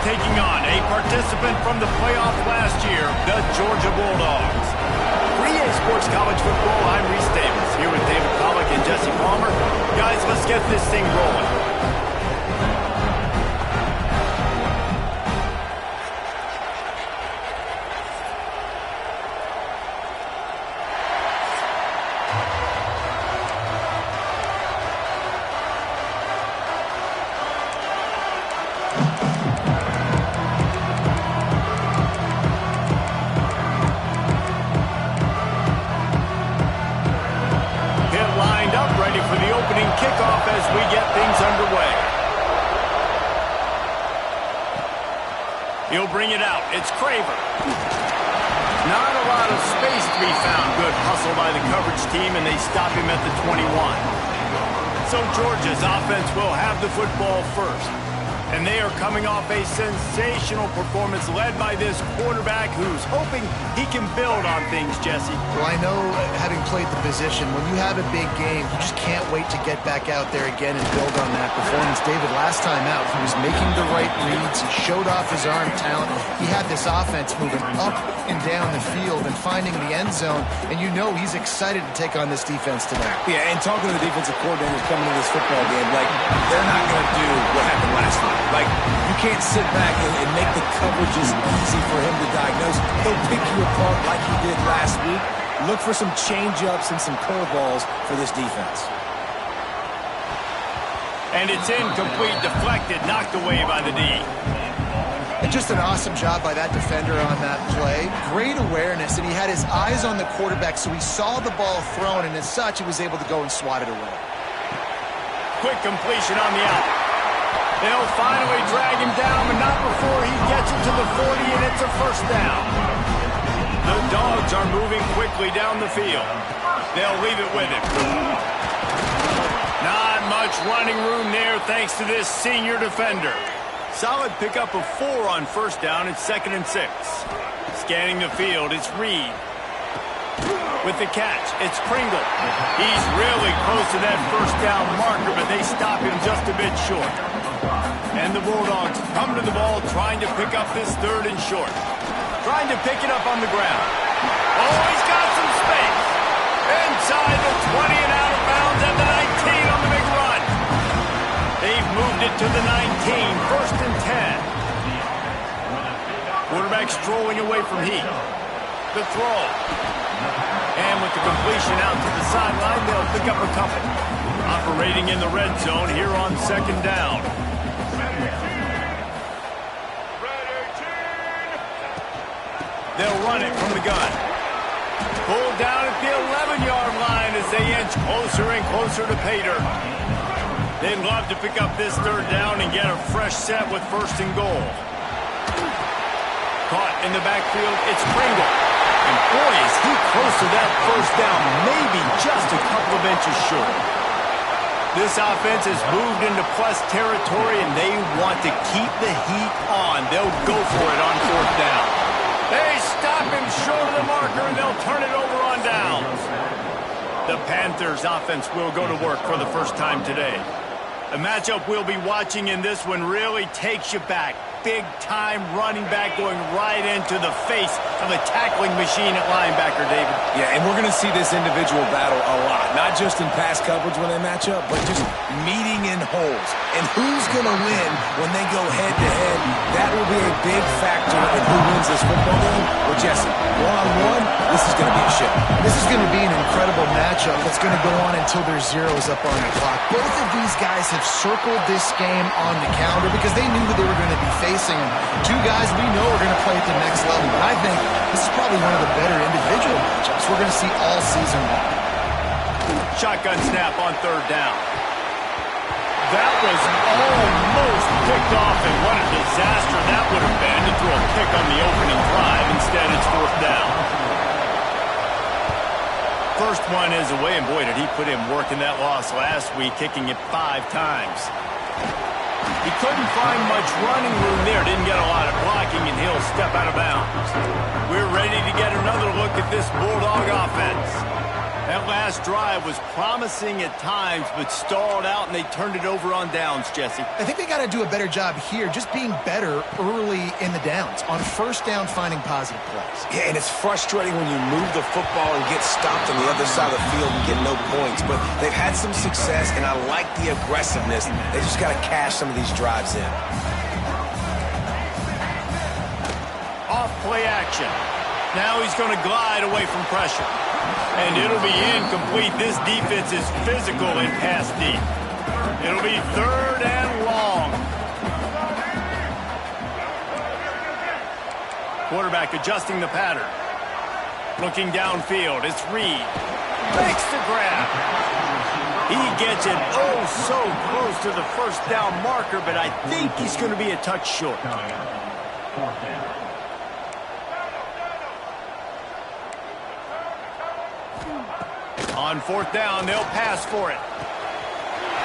taking on a participant from the playoff last year, the Georgia Bulldogs. 3A Sports College Football, I'm Reese Davis, here with David Pollack and Jesse Palmer. Guys, let's get this thing rolling. Kickoff as we get things underway. He'll bring it out. It's Craver. Not a lot of space to be found. Good hustle by the coverage team, and they stop him at the 21. So Georgia's offense will have the football first. And they are coming off a sensational performance led by this quarterback who's hoping he can build on things, Jesse. Well, I know, having played the position, when you have a big game, you just can't wait to get back out there again and build on that performance. David, last time out, he was making the right reads. He showed off his arm talent. He had this offense moving up and down the field and finding the end zone, and you know he's excited to take on this defense tonight. Yeah, and talking to the defensive coordinators coming into this football game, like, they're not going to do what happened last week. Like, you can't sit back and make the coverages easy for him to diagnose. He'll pick you apart like he did last week. Look for some change-ups and some curveballs for this defense. And it's incomplete, deflected, knocked away by the D. And just an awesome job by that defender on that play. Great awareness, and he had his eyes on the quarterback, so he saw the ball thrown, and as such, he was able to go and swat it away. Quick completion on the out. They'll finally drag him down, but not before he gets it to the 40, and it's a first down. The Dogs are moving quickly down the field. They'll leave it with him. Not much running room there thanks to this senior defender. Solid pickup of 4 on first down. It's 2nd and 6. Scanning the field, it's Reed. With the catch, it's Pringle. He's really close to that first down marker, but they stop him just a bit short. And the Bulldogs come to the ball trying to pick up this 3rd and short. Trying to pick it up on the ground. Oh, he's got some space. Inside the 20 and out of bounds at the 19 on the big run. They've moved it to the 19, 1st and 10. Quarterback strolling away from Heat. The throw. And with the completion out to the sideline, they'll pick up a couple. Operating in the red zone here on 2nd down. They'll run it from the gun. Pulled down at the 11-yard line as they inch closer and closer to Pater. They'd love to pick up this 3rd down and get a fresh set with 1st and goal. Caught in the backfield, it's Pringle. And boy, is he close to that first down, maybe just a couple of inches short. This offense has moved into plus territory, and they want to keep the heat on. They'll go for it on 4th down. They stop him short of the marker, and they'll turn it over on downs. The Panthers' offense will go to work for the first time today. A matchup we'll be watching in this one really takes you back. Big-time running back going right into the face of a tackling machine at linebacker, David. Yeah, and we're going to see this individual battle a lot. Not just in pass coverage when they match up, but just meeting in holes. And who's going to win when they go head-to-head? That will be a big factor in who wins this football game. Well, Jesse, one-on-one, this is going to be a show. This is going to be an incredible matchup that's going to go on until there's zeros up on the clock. Both of these guys have circled this game on the calendar because they knew who they were going to be facing. And 2 guys we know are going to play at the next level. But I think this is probably one of the better individual matchups we're going to see all season long. Shotgun snap on 3rd down. That was almost picked off, and what a disaster that would have been to throw a pick on the opening drive. Instead, it's 4th down. First one is away, and boy, did he put in work in that loss last week, kicking it 5 times. He couldn't find much running room there, didn't get a lot of blocking, and he'll step out of bounds. We're ready to get another look at this Bulldog offense. That last drive was promising at times, but stalled out, and they turned it over on downs, Jesse. I think they got to do a better job here, just being better early in the downs. On first down, finding positive plays. Yeah, and it's frustrating when you move the football and get stopped on the other side of the field and get no points. But they've had some success, and I like the aggressiveness. They just got to cash some of these drives in. Off play action. Now he's going to glide away from pressure. And it'll be incomplete. This defense is physical and pass deep. It'll be 3rd and long. Quarterback adjusting the pattern. Looking downfield. It's Reed. Makes the grab. He gets it oh so close to the first down marker, but I think he's going to be a touch short. On 4th down, they'll pass for it.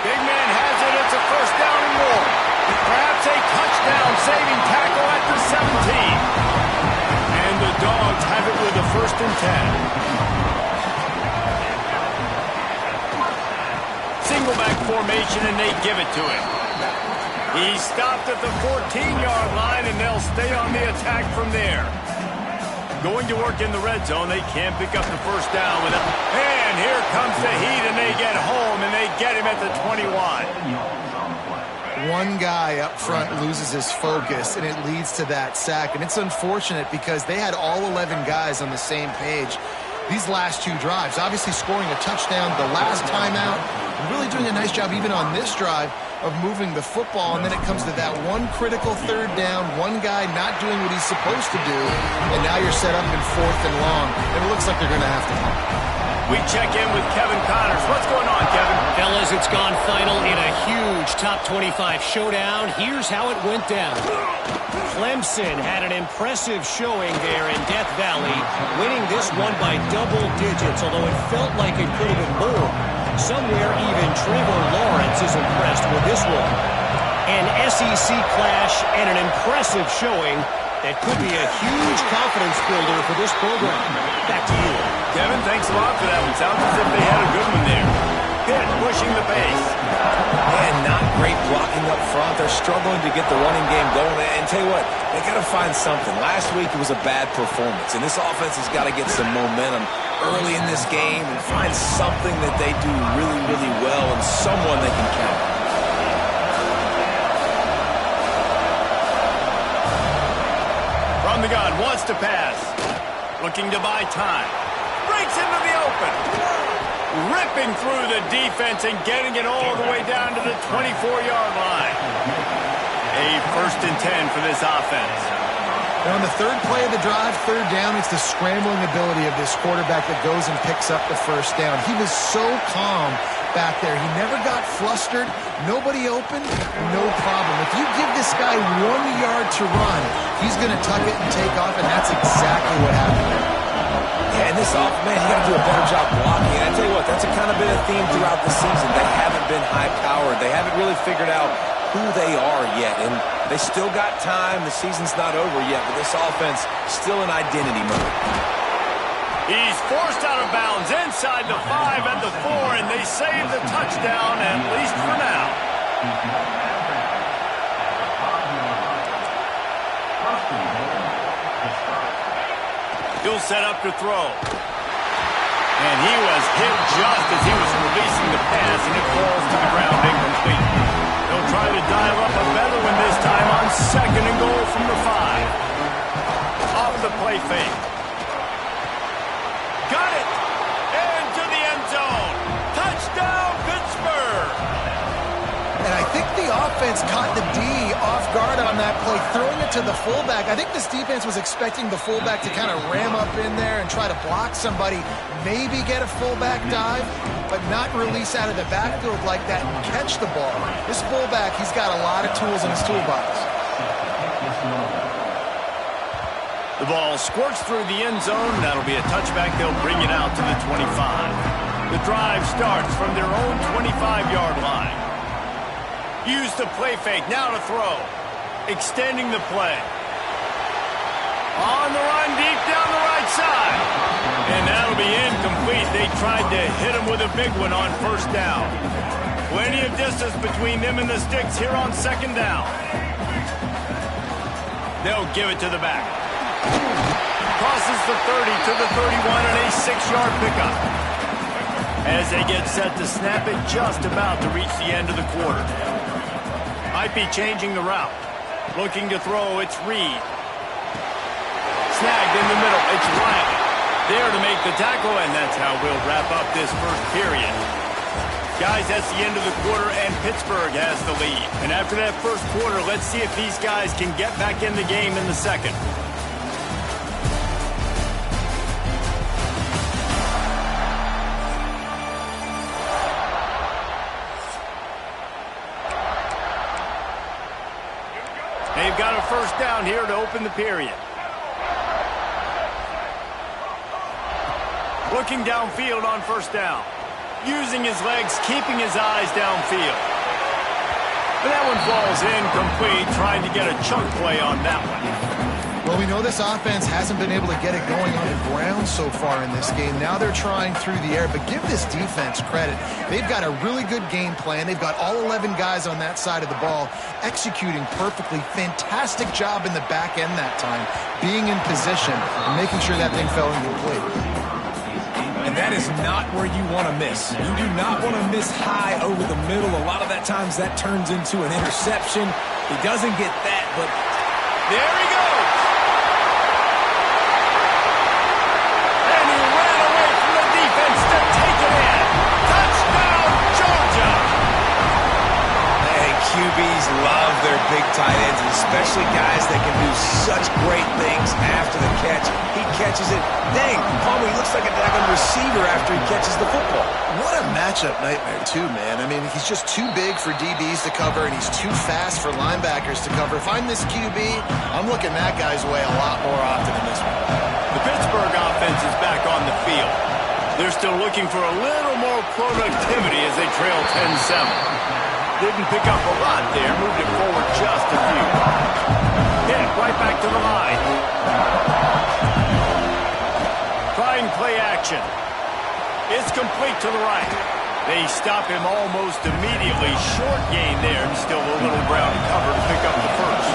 Big man has it. It's a first down and more. Perhaps a touchdown-saving tackle at the 17. And the Dogs have it with a 1st and 10. Single back formation, and they give it to him. He stopped at the 14-yard line, and they'll stay on the attack from there. Going to work in the red zone. They can't pick up the first down with it. And here comes the heat, and they get home, and they get him at the 21. One guy up front loses his focus, and it leads to that sack. And it's unfortunate because they had all 11 guys on the same page these last 2 drives. Obviously scoring a touchdown the last time out, and really doing a nice job even on this drive of moving the football, and then it comes to that one critical 3rd down, one guy not doing what he's supposed to do, and now you're set up in 4th and long, and it looks like they're going to have to punt. We check in with Kevin Connors. What's going on, Kevin? Fellas, it's gone final in a huge top 25 showdown. Here's how it went down. Clemson had an impressive showing there in Death Valley, winning this one by double digits, although it felt like it could have been more. Somewhere even Trevor Lawrence is impressed with this one. An SEC clash and an impressive showing that could be a huge confidence builder for this program. Back to you. Kevin, thanks a lot for that one. Sounds as if they had a good one there. Pitt pushing the pace. And not great blocking up front. They're struggling to get the running game going. And tell you what, they got to find something. Last week it was a bad performance, and this offense has got to get some momentum early in this game and find something that they do really, really well and someone they can count on. From the gun, wants to pass. Looking to buy time. Breaks into the open. Ripping through the defense and getting it all the way down to the 24-yard line. A 1st and 10 for this offense. And on the 3rd play of the drive, 3rd down, it's the scrambling ability of this quarterback that goes and picks up the first down. He was so calm back there. He never got flustered. Nobody open, no problem. If you give this guy 1 yard to run, he's going to tuck it and take off, and that's exactly what happened there. Yeah, and this man, you got to do a better job blocking. And I tell you what, that's a kind of been a theme throughout the season. They haven't been high-powered. They haven't really figured out who they are yet. And they still got time. The season's not over yet, but this offense still in identity mode. He's forced out of bounds inside the 5 and the 4, and they save the touchdown, at least for now. He'll set up to throw. And he was hit just as he was releasing the pass, and it falls to the ground incomplete. They'll try to dial up a better one this time on 2nd and goal from the 5. Off the play fake. Got it! Into the end zone. Touchdown, Pittsburgh! And I think the offense caught the D off guard on that play, throwing it to the fullback. I think this defense was expecting the fullback to kind of ram up in there and try to block somebody, maybe get a fullback dive, but not release out of the backfield like that and catch the ball. This fullback, he's got a lot of tools in his toolbox. The ball squirts through the end zone. That'll be a touchback. They'll bring it out to the 25. The drive starts from their own 25-yard line. Use the play fake. Now to throw. Extending the play. On the run deep down the right side. And that'll be incomplete. They tried to hit him with a big one on first down. Plenty of distance between them and the sticks here on second down. They'll give it to the back. Crosses the 30 to the 31 and a 6-yard pickup. As they get set to snap it, just about to reach the end of the quarter. Might be changing the route. Looking to throw, it's Reed. Snagged in the middle, it's Riley. There to make the tackle, and that's how we'll wrap up this first period. Guys, that's the end of the quarter, and Pittsburgh has the lead. And after that first quarter, let's see if these guys can get back in the game in the second. They've got a first down here to open the period. Looking downfield on first down. Using his legs, keeping his eyes downfield. But that one falls incomplete, trying to get a chunk play on that one. Well, we know this offense hasn't been able to get it going on the ground so far in this game. Now they're trying through the air, but give this defense credit. They've got a really good game plan. They've got all 11 guys on that side of the ball executing perfectly. Fantastic job in the back end that time, being in position and making sure that thing fell incomplete. And that is not where you want to miss. You do not want to miss high over the middle. A lot of that times that turns into an interception. He doesn't get that, but there he goes. And he ran away from the defense to take it in. Touchdown, Georgia. hey, QBs love their big tight ends, especially guys that can do such great things after the catch. He catches it. Dang, Palmer, he looks like a daggone receiver after he catches the football. What a matchup nightmare, too, man. I mean, he's just too big for DBs to cover, and he's too fast for linebackers to cover. If I'm this QB, I'm looking that guy's way a lot more often than this one. The Pittsburgh offense is back on the field. They're still looking for a little more productivity as they trail 10-7. Didn't pick up a lot there, moved it forward just a few. Hit right back to the line. Trying play action. It's complete to the right. They stop him almost immediately. Short gain there, and still a little ground to cover to pick up the first.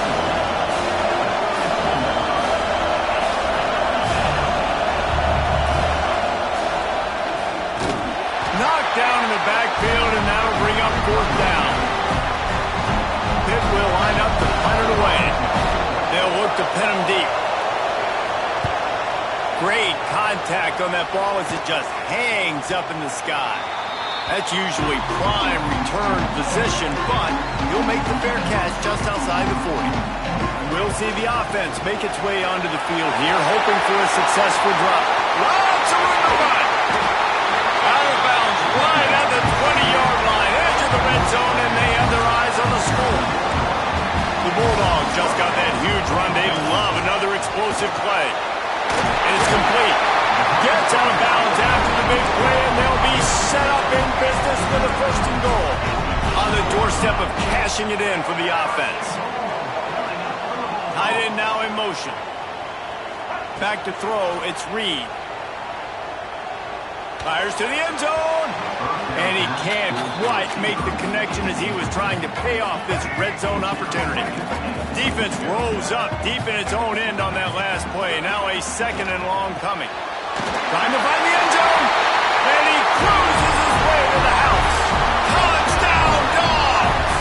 Knocked down in the backfield, and that'll bring up fourth down. Pitt will line up to punt it away. They'll look to pin him deep. Great contact on that ball as it just hangs up in the sky. That's usually prime return position, but he'll make the fair catch just outside the 40. We'll see the offense make its way onto the field here, hoping for a successful drop. Lots of room to run. Out of bounds, right at the 20-yard line, edge of the red zone, and they have their eyes on the score. The Bulldogs just got that huge run. They love another explosive play. And it's complete. Gets out of bounds after the big play, and they'll be set up in business with a first and goal. On the doorstep of cashing it in for the offense. Tight end now in motion. Back to throw, it's Reed. Fires to the end zone. And he can't quite make the connection as he was trying to pay off this red zone opportunity. Defense rose up deep in its own end on that last play. Now a second and long coming. Trying to find the end zone. And he cruises his way to the house. Touchdown, Dogs!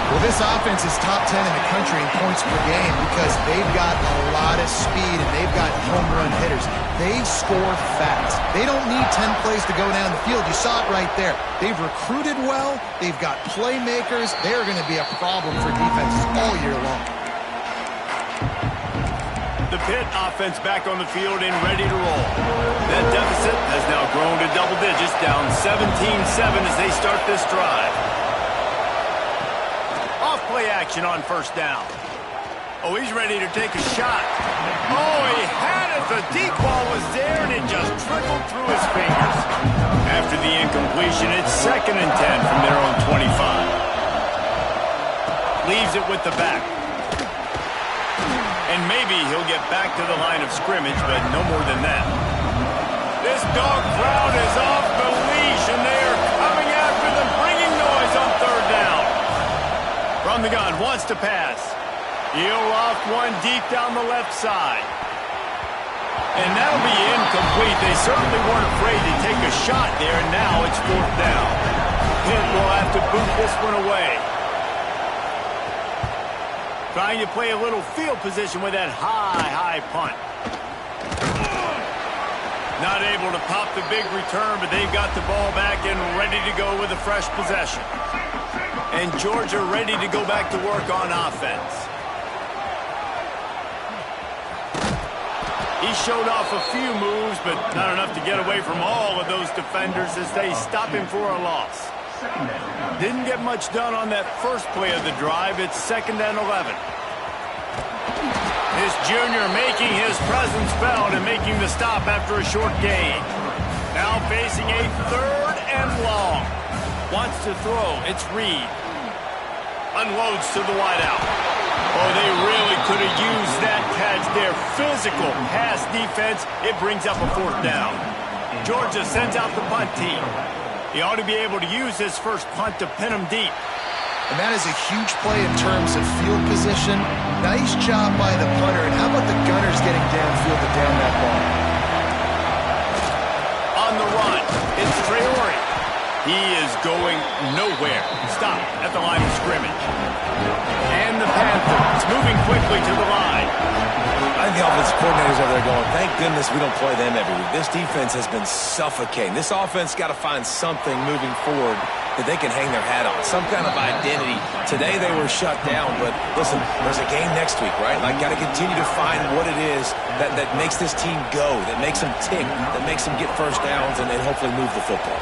Well, this offense is top 10 in the country in points per game because they've got a lot of speed and they've got home run hitters. They score fast. They don't need 10 plays to go down the field. You saw it right there. They've recruited well. They've got playmakers. They're going to be a problem for defenses all year long. The Pitt offense back on the field and ready to roll. That deficit has now grown to double digits, down 17-7 as they start this drive. Off play action on first down. Oh, he's ready to take a shot. Oh, he had it. The deep ball was there, and it just trickled through his fingers. After the incompletion, it's 2nd and 10 from their own 25. Leaves it with the back. And And maybe he'll get back to the line of scrimmage, but no more than that. This dog crowd is off the leash, and they are coming after them, bringing noise on third down. From the gun, wants to pass. He'll loft one deep down the left side. And that'll be incomplete. They certainly weren't afraid to take a shot there, and now it's fourth down. Pitt will have to boot this one away. Trying to play a little field position with that high punt. Not able to pop the big return, but they've got the ball back and ready to go with a fresh possession. And Georgia ready to go back to work on offense. He showed off a few moves, but not enough to get away from all of those defenders as they stop him for a loss. Didn't get much done on that first play of the drive. It's 2nd and 11. This junior making his presence felt and making the stop after a short gain. Now facing a 3rd and long. Wants to throw. It's Reed. Unloads to the wideout. Oh, they really could have used that catch there. Physical pass defense. It brings up a 4th down. Georgia sends out the punt team. He ought to be able to use his first punt to pin him deep. And that is a huge play in terms of field position. Nice job by the punter. And how about the gunners getting downfield to down that ball? On the run, it's Traore. He is going nowhere. Stop at the line of scrimmage. And the Panthers moving quickly to the line. I think the offensive coordinators over there going, thank goodness we don't play them every week. This defense has been suffocating. This offense got to find something moving forward that they can hang their hat on, some kind of identity. Today they were shut down, but listen, there's a game next week, right? Like, got to continue to find what it is that makes this team go, that makes them tick, that makes them get first downs and hopefully move the football.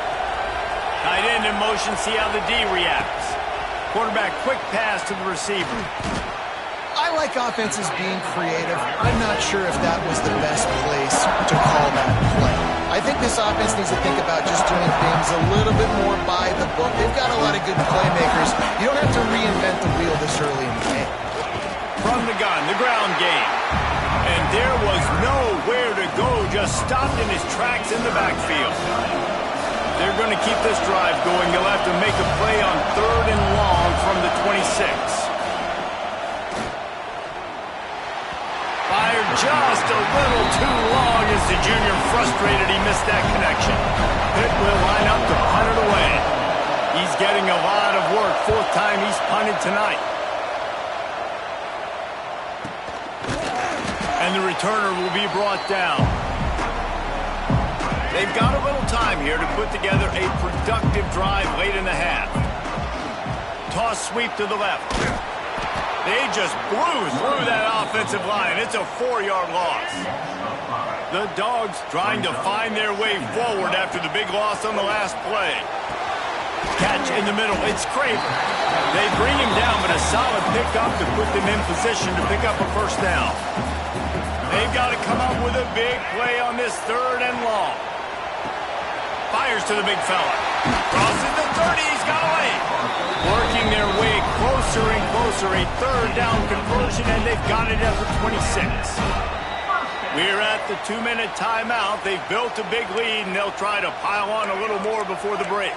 Tight end in motion, see how the D reacts. Quarterback, quick pass to the receiver. I like offenses being creative. I'm not sure if that was the best place to call that play. I think this offense needs to think about just doing things a little bit more by the book. They've got a lot of good playmakers. You don't have to reinvent the wheel this early in the game. From the gun, the ground game. And there was nowhere to go, just stopped in his tracks in the backfield. They're going to keep this drive going. They'll have to make a play on 3rd and long from the 26. Fired just a little too long as the junior frustrated. He missed that connection. Pitt will line up to punt it away. He's getting a lot of work. 4th time he's punted tonight. And the returner will be brought down. They've got a little time here to put together a productive drive late in the half. Toss sweep to the left. They just blew through that offensive line. It's a 4-yard loss. The Dogs trying to find their way forward after the big loss on the last play. Catch in the middle. It's Craver. They bring him down, but a solid pickup to put them in position to pick up a first down. They've got to come up with a big play on this 3rd and long. Fires to the big fella. Crosses the 30. He's got away. Working their way closer and closer. A 3rd down conversion, and they've got it at the 26. We're at the 2-minute timeout. They've built a big lead, and they'll try to pile on a little more before the break.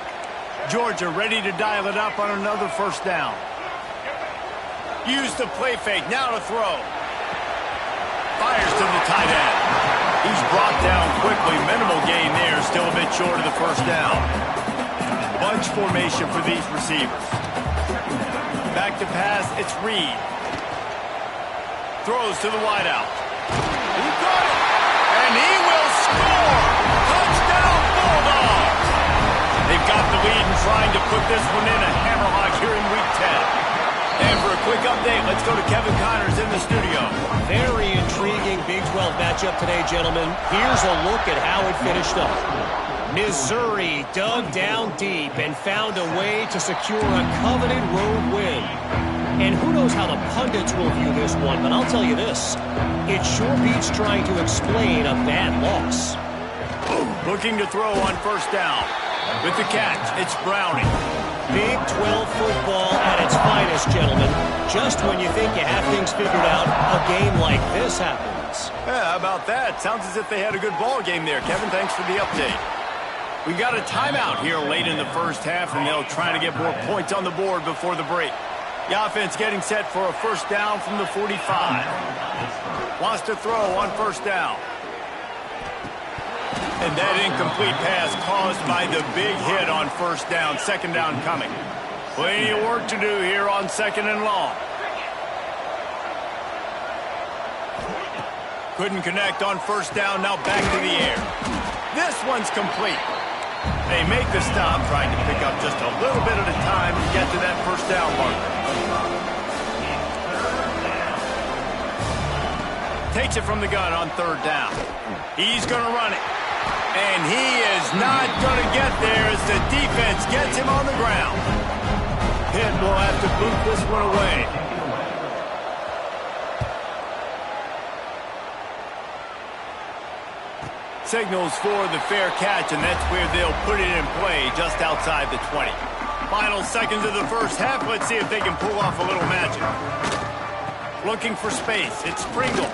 Georgia ready to dial it up on another first down. Use the play fake. Now to throw. Fires to the tight end. He's brought down quickly. Minimal gain there. Still a bit short of the first down. Bunch formation for these receivers. Back to pass. It's Reed. Throws to the wideout. He got it. And he will score. Touchdown Bulldogs. They've got the lead and trying to put this one in a hammerlock here in Week 10. And for a quick update, let's go to Kevin Connors in the studio. Very intriguing Big 12 matchup today, gentlemen. Here's a look at how it finished up. Missouri dug down deep and found a way to secure a coveted road win. And who knows how the pundits will view this one, but I'll tell you this. It sure beats trying to explain a bad loss. Looking to throw on first down. With the catch, it's Browning. Big 12 football at its finest, gentlemen. just when you think you have things figured out, a game like this happens. Yeah, how about that? Sounds as if they had a good ball game there, Kevin. Thanks for the update. We got a timeout here late in the first half, and they'll try to get more points on the board before the break. The offense getting set for a first down from the 45. Wants to throw on first down. And that incomplete pass caused by the big hit on first down. Second down coming. Plenty of work to do here on second and long. Couldn't connect on first down. Now back to the air. This one's complete. They make the stop, trying to pick up just a little bit at a time to get to that first down marker. Takes it from the gun on third down. He's going to run it. And he is not going to get there as the defense gets him on the ground. Pitt will have to boot this one away. Signals for the fair catch, and that's where they'll put it in play just outside the 20. Final seconds of the first half. Let's see if they can pull off a little magic. Looking for space. It's Pringle.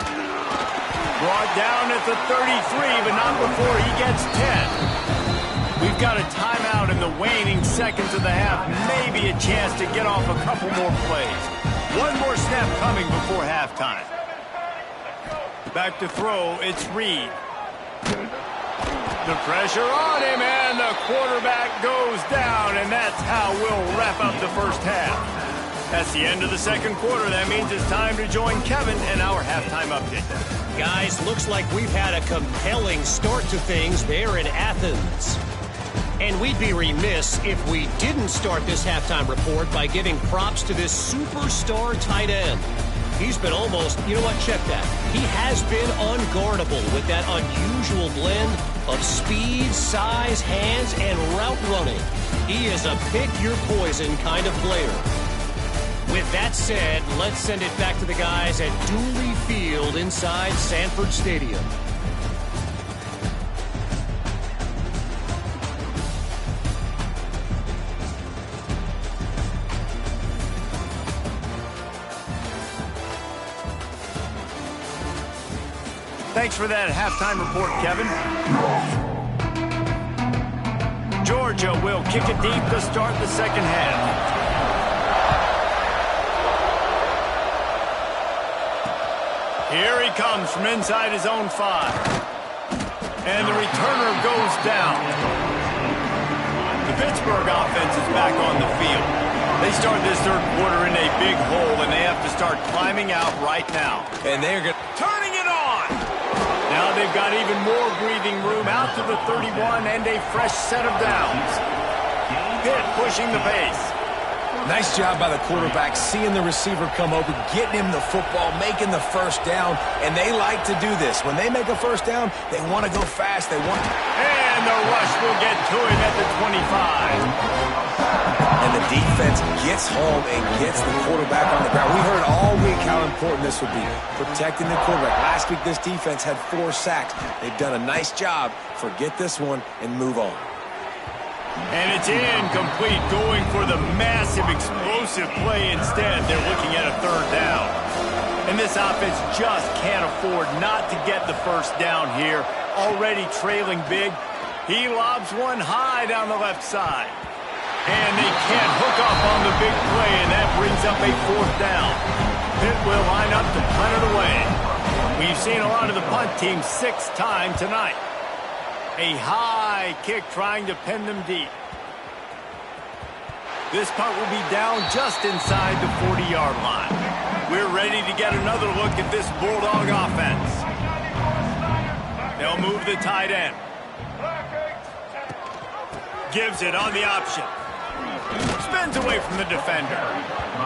Brought down at the 33, but not before he gets 10. We've got a timeout in the waning seconds of the half. Maybe a chance to get off a couple more plays. One more snap coming before halftime. Back to throw, it's Reed. The pressure on him, and the quarterback goes down, and that's how we'll wrap up the first half. That's the end of the second quarter. That means it's time to join Kevin and our halftime update. Guys, looks like we've had a compelling start to things there in Athens. And we'd be remiss if we didn't start this halftime report by giving props to this superstar tight end. He's been almost, you know what, check that. He has been unguardable with that unusual blend of speed, size, hands, and route running. He is a pick-your-poison kind of player. With that said, let's send it back to the guys at Dooley Field inside Sanford Stadium. Thanks for that halftime report, Kevin. Georgia will kick it deep to start the second half. Here he comes from inside his own 5. And the returner goes down. The Pittsburgh offense is back on the field. They start this third quarter in a big hole, and they have to start climbing out right now. And they're going to... Turning it on! Now they've got even more breathing room out to the 31 and a fresh set of downs. Pitt pushing the pace. Nice job by the quarterback, seeing the receiver come open, getting him the football, making the first down, and they like to do this. When they make a first down, they want to go fast. They want... And the rush will get to him at the 25. And the defense gets home and gets the quarterback on the ground. We heard all week how important this would be, protecting the quarterback. Last week, this defense had 4 sacks. They've done a nice job. Forget this one and move on. And it's incomplete, going for the massive, explosive play instead. They're looking at a third down. And this offense just can't afford not to get the first down here. Already trailing big. He lobs one high down the left side. And they can't hook up on the big play, and that brings up a fourth down. Pitt will line up to punt it away. We've seen a lot of the punt team 6 times tonight. A high kick trying to pin them deep. This punt will be down just inside the 40-yard line. We're ready to get another look at this Bulldog offense. They'll move the tight end. Gives it on the option. Spins away from the defender.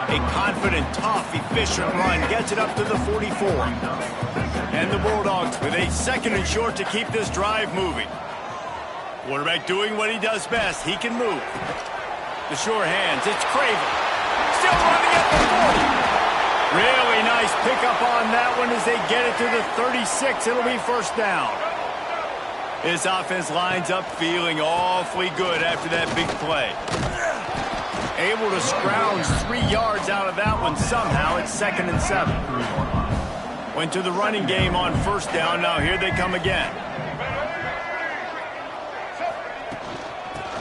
A confident, tough, efficient run gets it up to the 44. And the Bulldogs with a second and short to keep this drive moving. Quarterback doing what he does best. He can move. The sure hands. It's Craven. Still running at the 40. Really nice pickup on that one as they get it to the 36. It'll be first down. This offense lines up feeling awfully good after that big play. Able to scrounge 3 yards out of that one somehow. It's 2nd and 7. Went to the running game on 1st down. Now here they come again.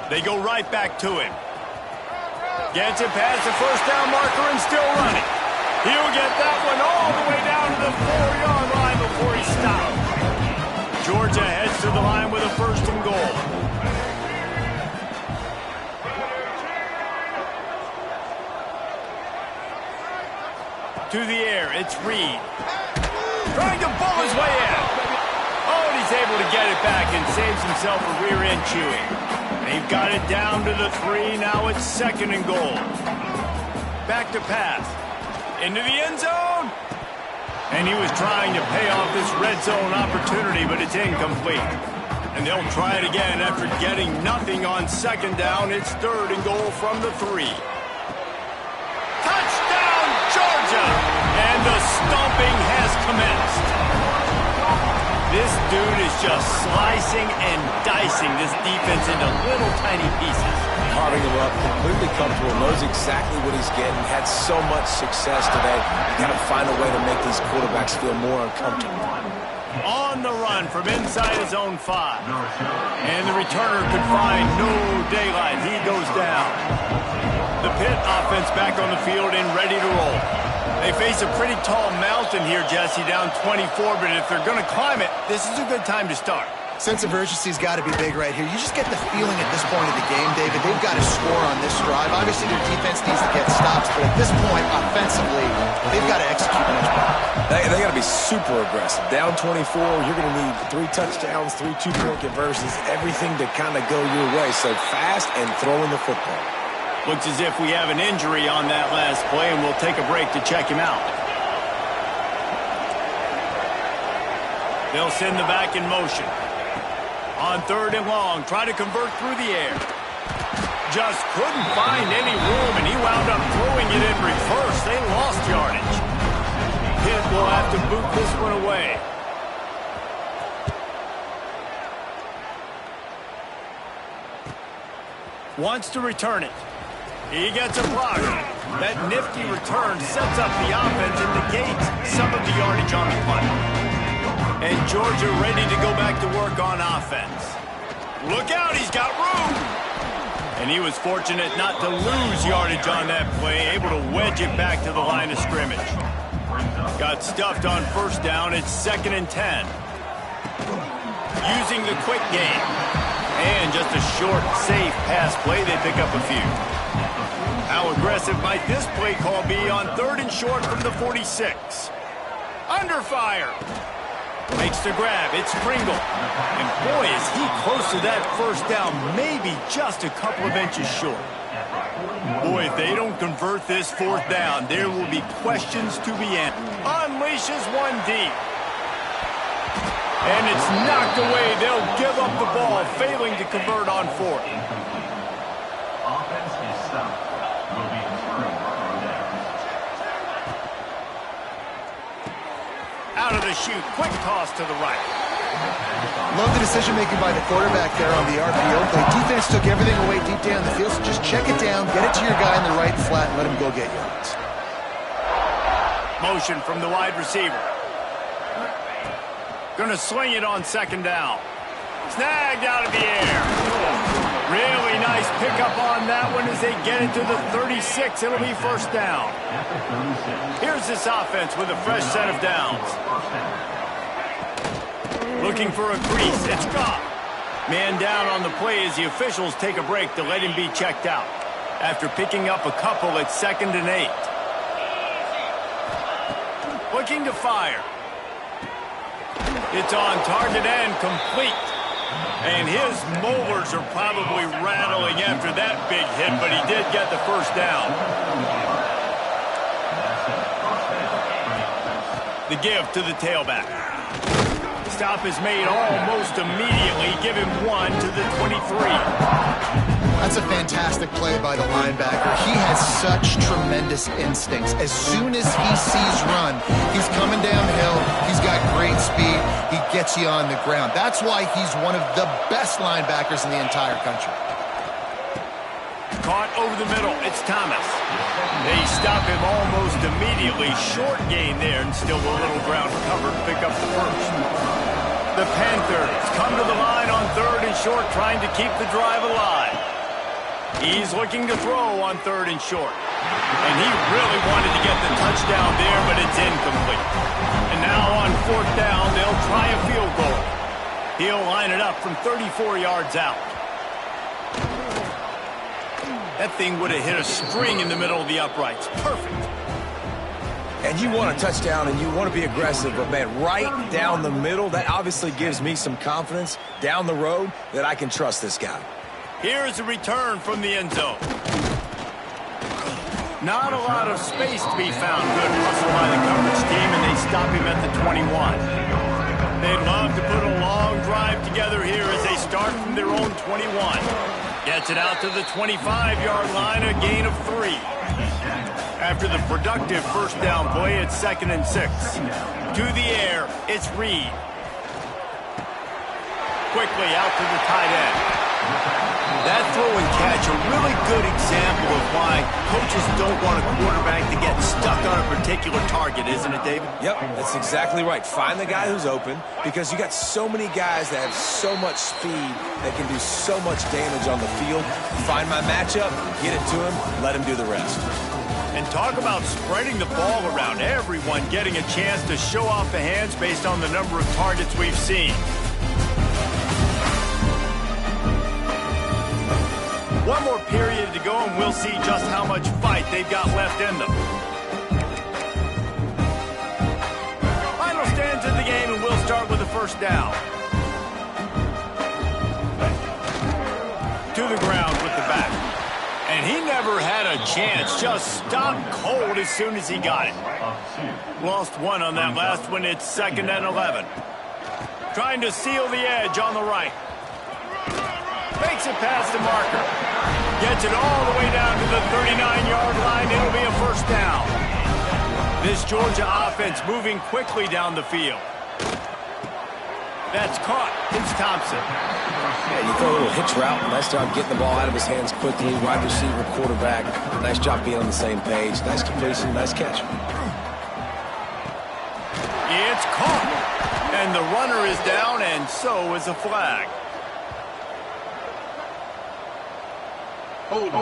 They go right back to him. Gets it past the 1st down marker and still running. He'll get that one all the way down to the 4-yard line before he stops. Georgia heads to the line with a 1st and goal. To the air, it's Reed. Trying to bull his way in. Oh, and he's able to get it back and saves himself a rear end chewing. They've got it down to the 3. Now it's 2nd and goal. Back to pass. Into the end zone. And he was trying to pay off this red zone opportunity, but it's incomplete. And they'll try it again after getting nothing on 2nd down. It's 3rd and goal from the 3. Touchdown, Georgia! And the stomping has commenced. This dude is just slicing and dicing this defense into little tiny pieces. Carving him up, completely comfortable, knows exactly what he's getting, had so much success today. You got to find a way to make these quarterbacks feel more uncomfortable. On the run from inside his own 5. And the returner could find no daylight. He goes down. The Pitt offense back on the field and ready to roll. They face a pretty tall mountain here, Jesse, down 24, but if they're going to climb it, this is a good time to start. Sense of urgency's got to be big right here. You just get the feeling at this point of the game, David, they've got to score on this drive. Obviously, their defense needs to get stops, but at this point, offensively, they've got to execute much better. They got to be super aggressive. Down 24, you're going to need 3 touchdowns, 3 two-point conversions, everything to kind of go your way. So fast and throwing the football. Looks as if we have an injury on that last play, and we'll take a break to check him out. They'll send the back in motion. On 3rd and long, try to convert through the air. Just couldn't find any room, and he wound up throwing it in reverse. They lost yardage. Pitt will have to boot this one away. Wants to return it. He gets a block. That nifty return sets up the offense and negates some of the yardage on the punt. And Georgia ready to go back to work on offense. Look out, he's got room. And he was fortunate not to lose yardage on that play, able to wedge it back to the line of scrimmage. Got stuffed on 1st down, it's 2nd and 10. Using the quick game. And just a short, safe pass play, they pick up a few. How aggressive might this play call be on 3rd and short from the 46? Under fire. Makes the grab. It's Pringle. And boy, is he close to that 1st down, maybe just a couple of inches short. Boy, if they don't convert this 4th down, there will be questions to be answered. Unleashes one deep. And it's knocked away. They'll give up the ball, failing to convert on 4th. Offense is stopped. Will be returned from there. Out of the chute, quick toss to the right. Love the decision-making by the quarterback there on the RPO play. Defense took everything away deep down the field, so just check it down, get it to your guy in the right flat, and let him go get yards. Motion from the wide receiver. Gonna swing it on 2nd down. Snagged out of the air. Really nice pickup on that one as they get it to the 36. It'll be 1st down. Here's this offense with a fresh set of downs. Looking for a crease. It's gone. Man down on the play as the officials take a break to let him be checked out. After picking up a couple at 2nd and 8. Looking to fire. It's on target and complete. And his molars are probably rattling after that big hit, but he did get the 1st down. The give to the tailback. Stop is made almost immediately. Give him 1 to the 23. That's a fantastic play by the linebacker. He has such tremendous instincts. As soon as he sees run, he's coming downhill. He's got great speed. He gets you on the ground. That's why he's one of the best linebackers in the entire country. Caught over the middle. It's Thomas. They stop him almost immediately. Short gain there, and still a little ground cover to pick up the first. The Panthers come to the line on 3rd and short, trying to keep the drive alive. He's looking to throw on 3rd and short. And he really wanted to get the touchdown there, but it's incomplete. And now on 4th down, they'll try a field goal. He'll line it up from 34 yards out. That thing would have hit a string in the middle of the uprights. Perfect. And you want a touchdown and you want to be aggressive, but man, right down the middle, that obviously gives me some confidence down the road that I can trust this guy. Here's a return from the end zone. Not a lot of space to be found. Good hustle by the coverage team, and they stop him at the 21. They'd love to put a long drive together here as they start from their own 21. Gets it out to the 25-yard line, a gain of 3. After the productive first down play, it's 2nd and 6. To the air, it's Reed. Quickly out to the tight end. That throw and catch, a really good example of why coaches don't want a quarterback to get stuck on a particular target, isn't it, David? Yep, that's exactly right. Find the guy who's open, because you got so many guys that have so much speed that can do so much damage on the field. Find my matchup, get it to him, let him do the rest. And talk about spreading the ball around, everyone getting a chance to show off the hands based on the number of targets we've seen. One more period to go, and we'll see just how much fight they've got left in them. Final stands in the game, and we'll start with the first down. To the ground with the back. And he never had a chance, just stopped cold as soon as he got it. Lost one on that last one, it's 2nd and 11. Trying to seal the edge on the right. Makes it past the marker. Gets it all the way down to the 39-yard line. It'll be a first down. This Georgia offense moving quickly down the field. That's caught. It's Thompson. Yeah, you throw a little hitch route. Nice job getting the ball out of his hands quickly. Wide receiver, quarterback. Nice job being on the same page. Nice completion, nice catch. It's caught. And the runner is down, and so is a flag. Holding.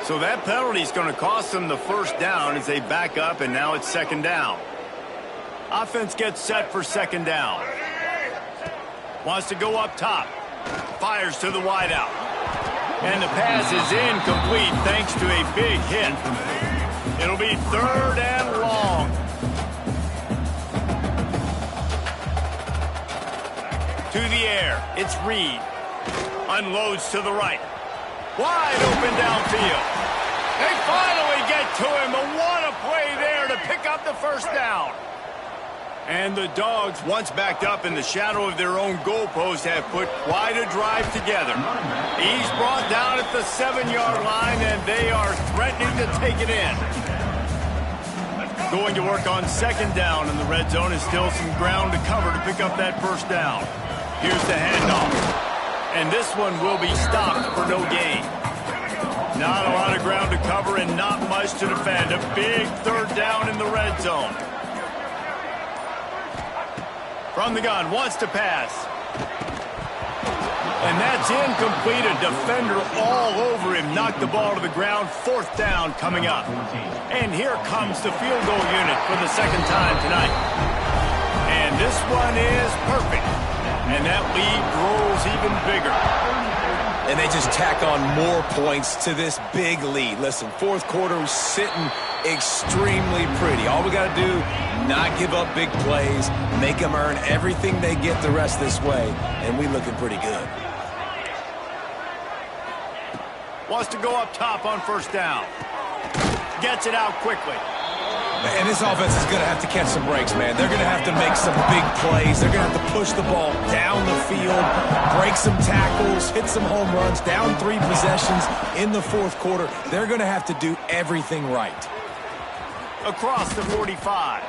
So that penalty is going to cost them the first down as they back up, and now it's 2nd down. Offense gets set for 2nd down. Wants to go up top. Fires to the wideout. And the pass is incomplete thanks to a big hit. It'll be 3rd and long. To the air, it's Reed. Unloads to the right. Wide open downfield. They finally get to him, but what a play there to pick up the first down. And the Dogs, once backed up in the shadow of their own goalpost, have put quite a drive together. He's brought down at the 7-yard line, and they are threatening to take it in. Going to work on 2nd down in the red zone, and still some ground to cover to pick up that first down. Here's the handoff. And this one will be stopped for no gain. Not a lot of ground to cover and not much to defend. A big 3rd down in the red zone. From the gun, wants to pass. And that's incomplete. A defender all over him. Knocked the ball to the ground. 4th down coming up. And here comes the field goal unit for the 2nd time tonight. And this one is perfect. And that lead grows even bigger. And they just tack on more points to this big lead. Listen, 4th quarter is sitting extremely pretty. All we got to do, not give up big plays, make them earn everything they get the rest this way, and we looking pretty good. Wants to go up top on 1st down. Gets it out quickly. And this offense is going to have to catch some breaks, man. They're going to have to make some big plays. They're going to have to push the ball down the field, break some tackles, hit some home runs, down 3 possessions in the 4th quarter. They're going to have to do everything right. Across the 45.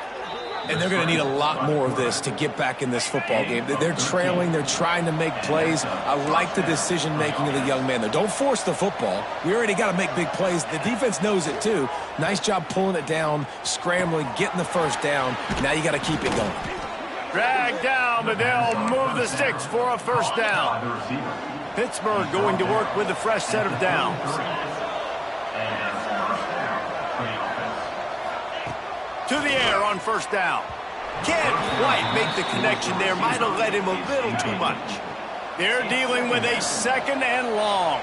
And they're going to need a lot more of this to get back in this football game. They're trailing. They're trying to make plays. I like the decision-making of the young man there. Don't force the football. We already got to make big plays. The defense knows it, too. Nice job pulling it down, scrambling, getting the first down. Now you got to keep it going. Drag down, but they'll move the sticks for a first down. Pittsburgh going to work with a fresh set of downs. To the air on first down. Can't quite make the connection there. Might have led him a little too much. They're dealing with a second and long.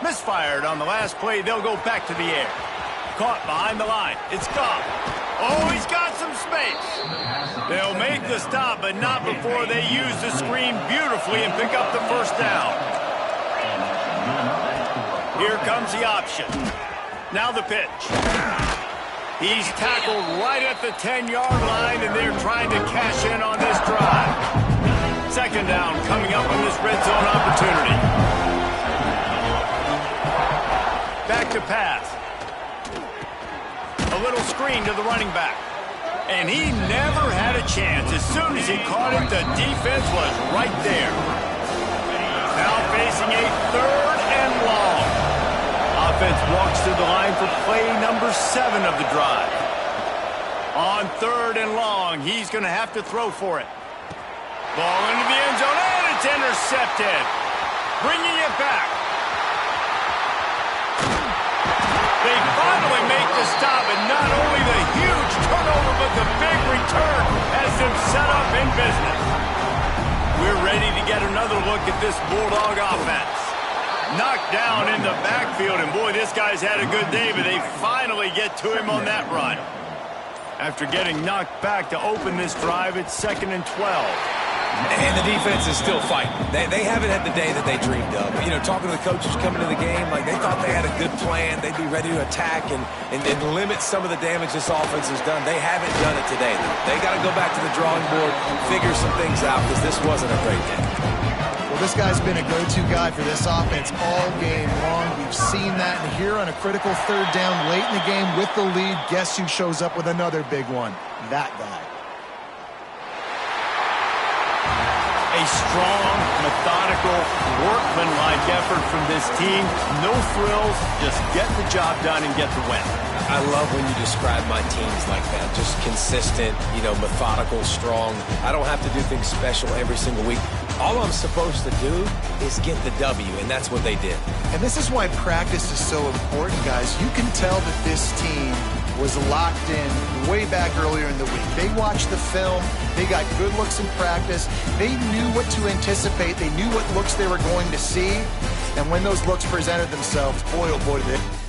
Misfired on the last play. They'll go back to the air. Caught behind the line. It's gone. Oh, he's got some space. They'll make the stop, but not before they use the screen beautifully and pick up the first down. Here comes the option. Now the pitch. He's tackled right at the 10-yard line, and they're trying to cash in on this drive. Second down coming up on this red zone opportunity. Back to pass. A little screen to the running back. And he never had a chance. As soon as he caught it, the defense was right there. Now facing a third and long. Offense walks to the line for play number 7 of the drive. On third and long, he's going to have to throw for it. Ball into the end zone, and it's intercepted. Bringing it back. They finally make the stop, and not only the huge turnover, but the big return has them set up in business. We're ready to get another look at this Bulldog offense. Knocked down in the backfield, and boy, this guy's had a good day, but they finally get to him on that run. After getting knocked back to open this drive, it's 2nd and 12. And the defense is still fighting. They haven't had the day that they dreamed of. You know, talking to the coaches coming to the game, like they thought they had a good plan. They'd be ready to attack and limit some of the damage this offense has done. They haven't done it today. They got to go back to the drawing board, figure some things out, because this wasn't a great day. Well, this guy's been a go-to guy for this offense all game long. We've seen that, and here on a critical third down late in the game with the lead, guess who shows up with another big one? That guy. A strong, methodical, workmanlike effort from this team. No frills, just get the job done and get the win. I love when you describe my teams like that. Just consistent, methodical, strong. I don't have to do things special every single week. All I'm supposed to do is get the W, and that's what they did. And this is why practice is so important, guys. You can tell that this team was locked in way back earlier in the week. They watched the film. They got good looks in practice. They knew what to anticipate. They knew what looks they were going to see. And when those looks presented themselves, boy, oh boy, did they.